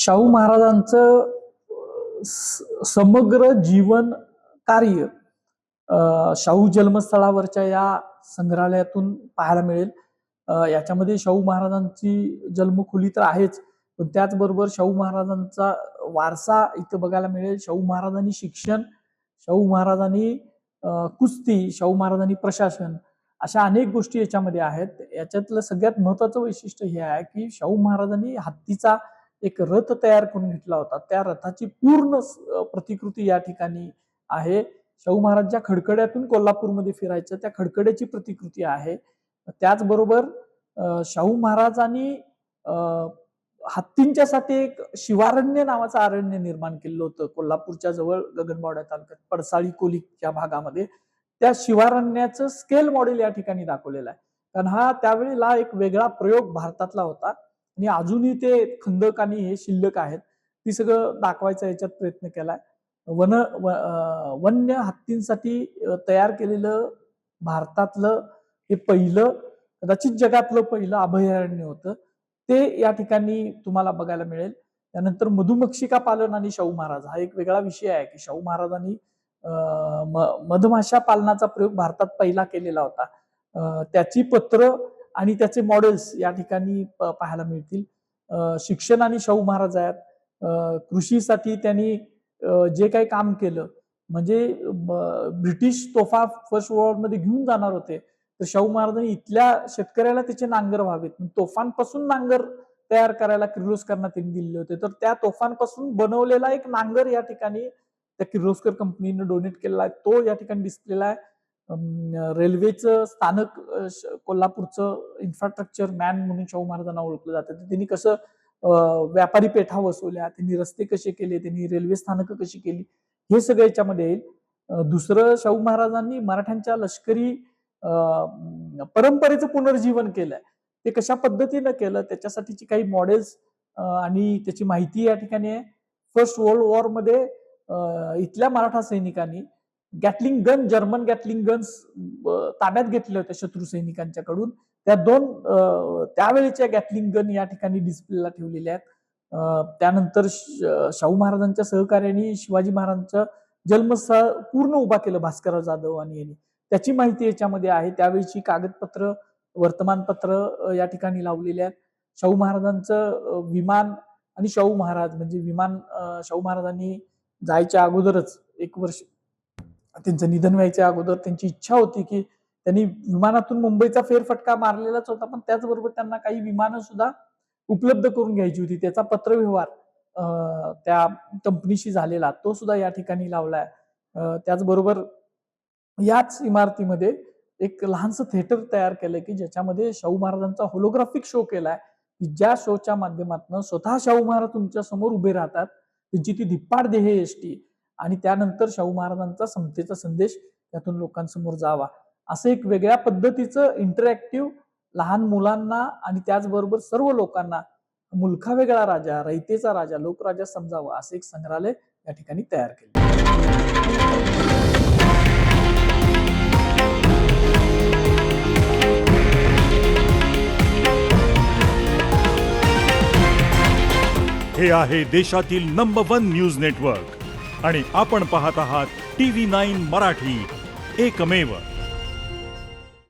शाहू महाराजांचं समग्र जीवन कार्य शाहू जन्मस्थळावरच्या या संग्रहालयातून पाहायला मिळेल. याच्यामध्ये शाहू महाराजांची जन्मखोली तर आहेच, पण त्याचबरोबर शाहू महाराजांचा वारसा इथं बघायला मिळेल. शाहू महाराजांनी शिक्षण, शाहू महाराजांनी कुस्ती, शाहू महाराजांनी प्रशासन, अशा अनेक गोष्टी याच्यामध्ये आहेत. याच्यातलं सगळ्यात महत्वाचं वैशिष्ट्य हे आहे की शाहू महाराजांनी हत्तीचा एक रथ तयार करून घेतला होता. त्या रथाची पूर्ण प्रतिकृती या ठिकाणी आहे. शाहू महाराज ज्या खडकड्यातून कोल्हापूरमध्ये फिरायचं त्या खडकड्याची प्रतिकृती आहे. त्याचबरोबर शाहू महाराजांनी हत्तींच्यासाठी एक शिवारण्य नावाचं अरण्य निर्माण केलं होतं कोल्हापूरच्या जवळ गगनबावडा तालुक्यात पडसाळी कोलीच्या भागामध्ये. त्या शिवारण्याचं स्केल मॉडेल या ठिकाणी दाखवलेलं आहे, कारण हा त्यावेळेला एक वेगळा प्रयोग भारतातला होता आणि अजूनही ते खंदक आणि हे शिल्लक आहेत. ती सगळं दाखवायचा याच्यात प्रयत्न केलाय. वन्य हत्तींसाठी तयार केलेलं भारतातलं हे पहिलं, कदाचित जगातलं पहिलं अभयारण्य होतं. ते या ठिकाणी तुम्हाला बघायला मिळेल. त्यानंतर मधुमक्षिका पालन आणि शाहू महाराज हा एक वेगळा विषय आहे की शाहू महाराजांनी मधमाशा पालनाचा प्रयोग भारतात पहिला केलेला होता. त्याची पत्र आणि त्याचे मॉडेल्स या ठिकाणी पाहायला मिळतील. शिक्षण आणि शाहू महाराज आहेत. कृषीसाठी त्यांनी जे काही काम केलं, म्हणजे ब्रिटिश तोफा फर्स्ट वर्ल्ड मध्ये घेऊन जाणार होते, तर शाहू महाराजांनी इथल्या शेतकऱ्याला त्याचे नांगर व्हावेत, तोफांपासून नांगर तयार करायला किर्लोस्करांना त्यांनी दिले होते. तर त्या तोफांपासून बनवलेला एक नांगर या ठिकाणी त्या किर्लोस्कर कंपनीने डोनेट केलेला आहे. तो या ठिकाणी डिस्प्लेला आहे. रेल्वेचं स्थानक कोल्हापूरचं इन्फ्रास्ट्रक्चर मॅन म्हणून शाहू महाराजांना ओळखलं जातं. त्यांनी कसं व्यापारी पेठा वसवल्या, त्यांनी रस्ते कसे केले, त्यांनी रेल्वे स्थानक कशी केली, हे सगळं याच्यामध्ये येईल. दुसरं, शाहू महाराजांनी मराठ्यांच्या लष्करी परंपरेचं पुनर्जीवन केलंय. ते कशा पद्धतीनं केलं त्याच्यासाठीची काही मॉडेल्स आणि त्याची माहिती या ठिकाणी आहे. फर्स्ट वर्ल्ड वॉर मध्ये इथल्या मराठा सैनिकांनी गॅटलिंग गन, जर्मन गॅटलिंग गन्स ताब्यात घेतले होते शत्रू सैनिकांच्याकडून. त्या दोन त्यावेळेच्या गॅटलिंग गन या ठिकाणी डिस्प्लेला ठेवलेल्या आहेत. त्यानंतर शाहू महाराजांच्या सहकार्याने शिवाजी महाराजांचं जन्मस्थळ पूर्ण उभा केलं भास्करराव जाधव आणि यांनी. त्याची माहिती याच्यामध्ये आहे. त्यावेळीची कागदपत्र, वर्तमानपत्र या ठिकाणी लावलेली आहेत. शाहू महाराजांचं विमान आणि शाहू महाराज म्हणजे विमान, शाहू महाराजांनी जायच्या अगोदरच 1 वर्ष त्यांचं निधन व्हायच्या अगोदर त्यांची इच्छा होती की त्यांनी विमानातून मुंबईचा फेरफटका मारलेलाच होता, पण त्याचबरोबर त्यांना काही विमानं सुद्धा उपलब्ध करून घ्यायची होती. त्याचा पत्रव्यवहार त्या कंपनीशी झालेला तो सुद्धा या ठिकाणी लावलाय. त्याचबरोबर याच इमारतीमध्ये एक लहानसं थिएटर तयार केलंय की ज्याच्यामध्ये शाहू महाराजांचा होलोग्राफिक शो केलाय, की ज्या शोच्या माध्यमातून स्वतः शाहू महाराज तुमच्या समोर उभे राहतात, त्यांची ती धिप्पाड देहयष्टी आणि त्यानंतर शाहू महाराजांचा समतेचा संदेश त्यातून लोकांसमोर जावा, असं एक वेगळ्या पद्धतीचं इंटरॅक्टिव्ह लहान मुलांना आणि त्याचबरोबर सर्व लोकांना मुलखा वेगळा राजा, रयतेचा राजा, लोकराजा समजावा असं एक संग्रहालय या ठिकाणी तयार केलं. हे आहे देशातील नंबर 1 न्यूज नेटवर्क आणि आपण पाहत आहात TV9 मराठी, एकमेव.